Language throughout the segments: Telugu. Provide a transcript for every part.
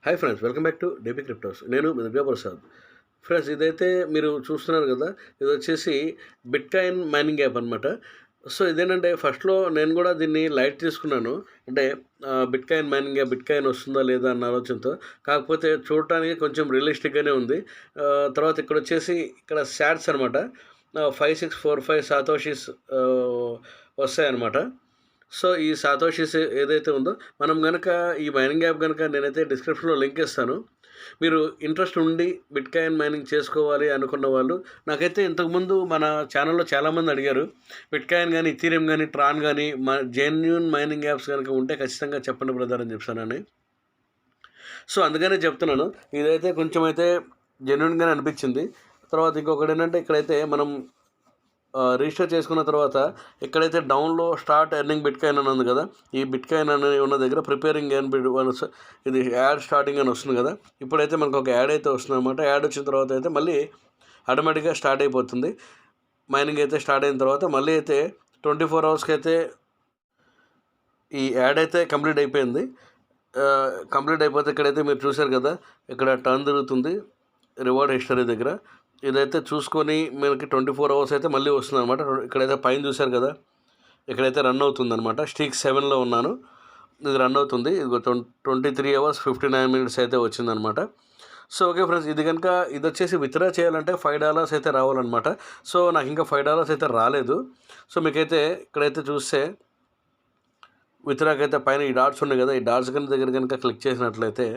Hi friends, welcome back to DP cryptos. నేను మీ దుర్గా ప్రసాద్. ఫ్రెండ్స్, ఇదైతే మీరు చూస్తున్నారు కదా, ఇది వచ్చేసి బిట్కాయిన్ మైనింగ్ యాప్ అనమాట. సో ఇదేంటంటే ఫస్ట్లో నేను కూడా దీన్ని లైట్ తీసుకున్నాను. అంటే బిట్కాయిన్ మైనింగ్ యాప్, బిట్కాయిన్ వస్తుందా లేదా అన్న ఆలోచనతో. కాకపోతే చూడటానికి కొంచెం రియలిస్టిక్గానే ఉంది. తర్వాత ఇక్కడ వచ్చేసి ఇక్కడ శాట్స్ అనమాట, 5645 సాతోషిస్ వస్తాయన్నమాట. సో ఈ సాతోషిస్ ఏదైతే ఉందో, మనం కనుక ఈ మైనింగ్ యాప్ కనుక నేనైతే డిస్క్రిప్షన్లో లింక్ ఇస్తాను. మీరు ఇంట్రెస్ట్ ఉండి బిట్కాయిన్ మైనింగ్ చేసుకోవాలి అనుకున్న వాళ్ళు, నాకైతే ఇంతకుముందు మన ఛానల్లో చాలామంది అడిగారు, బిట్కాయిన్ కానీ ఇథీరియం కానీ ట్రాన్ కానీ జెన్యూన్ మైనింగ్ యాప్స్ కనుక ఉంటే ఖచ్చితంగా చెప్పండి బ్రదర్ అని చెప్తానని. సో అందుకనే చెప్తున్నాను. ఇదైతే కొంచెం అయితే జెన్యూన్గానే అనిపించింది. తర్వాత ఇంకొకటి ఏంటంటే, ఇక్కడైతే మనం రిజిస్టర్ చేసుకున్న తర్వాత ఎక్కడైతే డౌన్లో స్టార్ట్ ఎర్నింగ్ బిట్కాయిన్ అని ఉంది కదా, ఈ బిట్కాయిన్ అని ఉన్న దగ్గర ప్రిపేరింగ్ ఇది యాడ్ స్టార్టింగ్ అని వస్తుంది కదా. ఇప్పుడైతే మనకు ఒక యాడ్ అయితే వస్తుంది అనమాట. యాడ్ వచ్చిన తర్వాత అయితే మళ్ళీ ఆటోమేటిక్గా స్టార్ట్ అయిపోతుంది. మైనింగ్ అయితే స్టార్ట్ అయిన తర్వాత మళ్ళీ అయితే 24 అవర్స్కి అయితే ఈ యాడ్ అయితే కంప్లీట్ అయిపోయింది. కంప్లీట్ అయిపోతే ఇక్కడైతే మీరు చూశారు కదా, ఇక్కడ టర్న్ తిరుగుతుంది రివార్డ్ హిస్టరీ దగ్గర. ఇదైతే చూసుకొని మనకి 24 అవర్స్ అయితే మళ్ళీ వస్తుంది అనమాట. ఇక్కడైతే పైన చూశారు కదా, ఇక్కడైతే రన్ అవుతుంది అనమాట. స్టీక్ 7లో ఉన్నాను, ఇది రన్ అవుతుంది. ఇది 23 అవర్స్ 59 మినిట్స్ అయితే వచ్చిందనమాట. సో ఓకే ఫ్రెండ్స్, ఇది కనుక ఇది వచ్చేసి విత్డ్రా చేయాలంటే $5 అయితే రావాలన్నమాట. సో నాకు ఇంకా $5 అయితే రాలేదు. సో మీకైతే ఇక్కడైతే చూస్తే విత్డ్రాకి అయితే పైన ఈ డాట్స్ ఉన్నాయి కదా, ఈ డాట్స్ దగ్గర కనుక క్లిక్ చేసినట్లయితే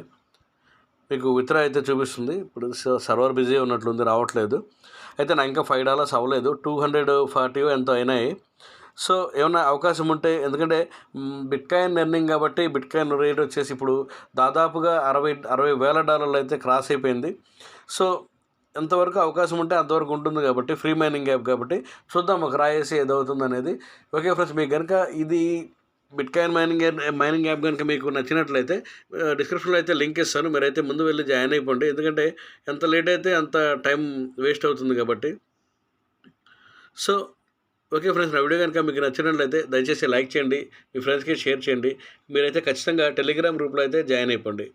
మీకు విత్డ్రా అయితే చూపిస్తుంది. ఇప్పుడు సర్వర్ బిజీ ఉన్నట్లుంది, రావట్లేదు. అయితే నాకు ఇంకా $5 అవ్వలేదు, 240 ఎంతో అయినాయి. సో ఏమన్నా అవకాశం ఉంటే, ఎందుకంటే బిట్కాయిన్ ఎర్నింగ్ కాబట్టి బిట్కాయిన్ రేట్ వచ్చేసి ఇప్పుడు దాదాపుగా $60,000 అయితే క్రాస్ అయిపోయింది. సో ఎంతవరకు అవకాశం ఉంటే అంతవరకు ఉంటుంది కాబట్టి, ఫ్రీ మైనింగ్ యాప్ కాబట్టి చూద్దాం ఒక రాయేసి ఏదవుతుంది అనేది. ఓకే ఫ్రెండ్స్, మీకు కనుక ఇది బిట్కాయిన్ మైనింగ్ యాప్ కనుక మీకు నచ్చినట్లయితే డిస్క్రిప్షన్లో అయితే లింక్ ఇస్తాను. మీరైతే ముందు వెళ్ళి జాయిన్ అయిపోండి, ఎందుకంటే ఎంత లేట్ అయితే అంత టైం వేస్ట్ అవుతుంది కాబట్టి. సో ఓకే ఫ్రెండ్స్, నా వీడియో కనుక మీకు నచ్చినట్లయితే దయచేసి లైక్ చేయండి, మీ ఫ్రెండ్స్కి షేర్ చేయండి. మీరైతే ఖచ్చితంగా టెలిగ్రామ్ గ్రూప్లో అయితే జాయిన్ అయిపోండి.